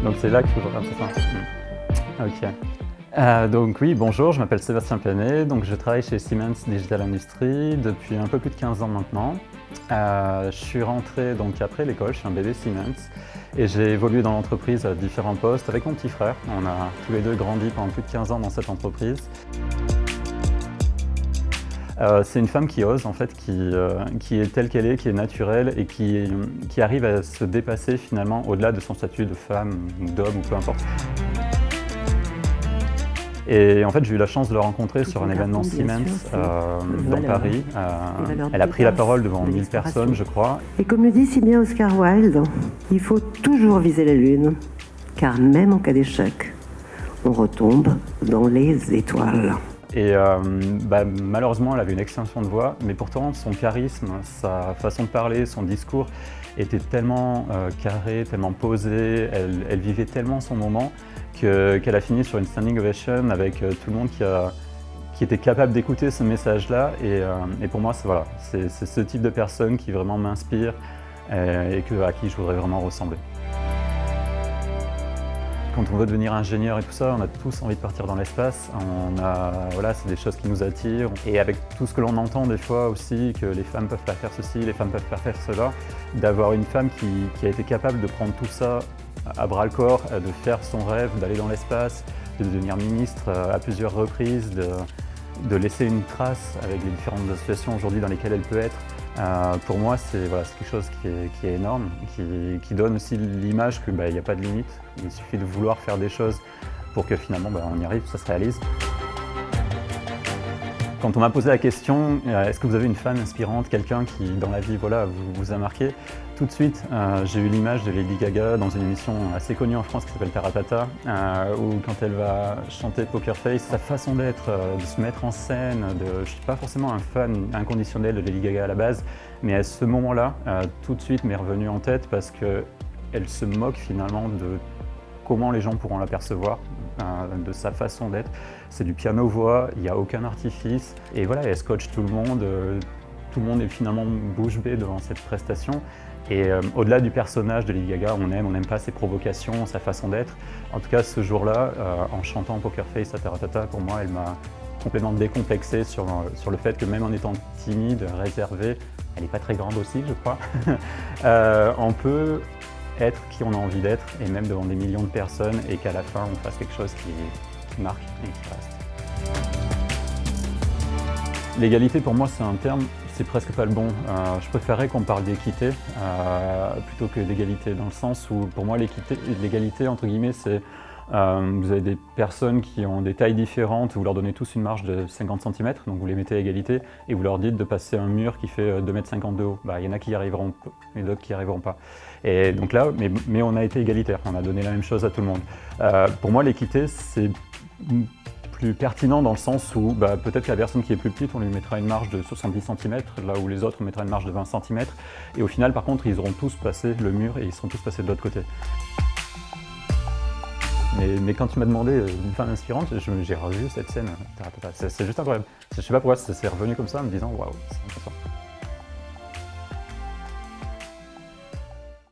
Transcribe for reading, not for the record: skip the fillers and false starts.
Donc c'est là qu'il faut que je regarde, c'est ça. Ok. Donc oui, bonjour, je m'appelle Sébastien Planet, donc je travaille chez Siemens Digital Industries depuis un peu plus de 15 ans maintenant. Je suis rentré donc après l'école, je suis un bébé Siemens et j'ai évolué dans l'entreprise à différents postes avec mon petit frère. On a tous les deux grandi pendant plus de 15 ans dans cette entreprise. C'est une femme qui ose, en fait, qui est telle qu'elle est, qui est naturelle et qui arrive à se dépasser finalement au-delà de son statut de femme ou d'homme ou peu importe. Et en fait, j'ai eu la chance de la rencontrer sur un événement Siemens dans Paris. Elle a pris la parole devant 1000 personnes, je crois. Et comme le dit si bien Oscar Wilde, il faut toujours viser la lune, car même en cas d'échec, on retombe dans les étoiles. Et malheureusement, elle avait une extinction de voix, mais pourtant son charisme, sa façon de parler, son discours était tellement carré, tellement posé, elle vivait tellement son moment qu'elle a fini sur une standing ovation avec tout le monde qui était capable d'écouter ce message-là. Et pour moi, c'est ce type de personne qui vraiment m'inspire et à qui je voudrais vraiment ressembler. Quand on veut devenir ingénieur et tout ça, on a tous envie de partir dans l'espace. C'est des choses qui nous attirent. Et avec tout ce que l'on entend des fois aussi, que les femmes peuvent pas faire ceci, les femmes peuvent pas faire cela, d'avoir une femme qui a été capable de prendre tout ça à bras-le-corps, de faire son rêve, d'aller dans l'espace, de devenir ministre à plusieurs reprises, de laisser une trace avec les différentes associations aujourd'hui dans lesquelles elle peut être. Pour moi, c'est quelque chose qui est énorme, qui donne aussi l'image qu'il n'y a pas de limite. Il suffit de vouloir faire des choses pour que finalement on y arrive, ça se réalise. Quand on m'a posé la question, est-ce que vous avez une femme inspirante, quelqu'un qui dans la vie vous a marqué, tout de suite j'ai eu l'image de Lady Gaga dans une émission assez connue en France qui s'appelle Taratata, où quand elle va chanter Poker Face, sa façon d'être, de se mettre en scène, je ne suis pas forcément un fan inconditionnel de Lady Gaga à la base, mais à ce moment-là, tout de suite m'est revenu en tête parce qu'elle se moque finalement de comment les gens pourront l'apercevoir, de sa façon d'être. C'est du piano-voix, il n'y a aucun artifice, et voilà, elle scotche tout le monde est finalement bouche bée devant cette prestation. Et au-delà du personnage de Lady Gaga, on n'aime pas ses provocations, sa façon d'être. En tout cas, ce jour-là, en chantant Poker Face à Taratata, pour moi, elle m'a complètement décomplexé sur le fait que même en étant timide, réservée, elle n'est pas très grande aussi, je crois, on peut être qui on a envie d'être, et même devant des millions de personnes, et qu'à la fin, on fasse quelque chose qui marque et qui reste. L'égalité, pour moi, c'est un terme, c'est presque pas le bon. Je préférerais qu'on parle d'équité plutôt que d'égalité, dans le sens où, pour moi, l'égalité, entre guillemets, c'est vous avez des personnes qui ont des tailles différentes, vous leur donnez tous une marge de 50 cm, donc vous les mettez à égalité, et vous leur dites de passer un mur qui fait 2,50 m de haut. Il y en a qui y arriveront, et d'autres qui n'y arriveront pas. Et donc là, mais on a été égalitaire, on a donné la même chose à tout le monde. Pour moi, l'équité, c'est plus pertinent dans le sens où peut-être que la personne qui est plus petite, on lui mettra une marge de 70 cm, là où les autres, on mettra une marge de 20 cm. Et au final, par contre, ils auront tous passé le mur et ils seront tous passés de l'autre côté. Mais quand tu m'as demandé une femme inspirante, j'ai revu cette scène. C'est juste incroyable. Je ne sais pas pourquoi c'est revenu comme ça en me disant waouh, c'est impressionnant.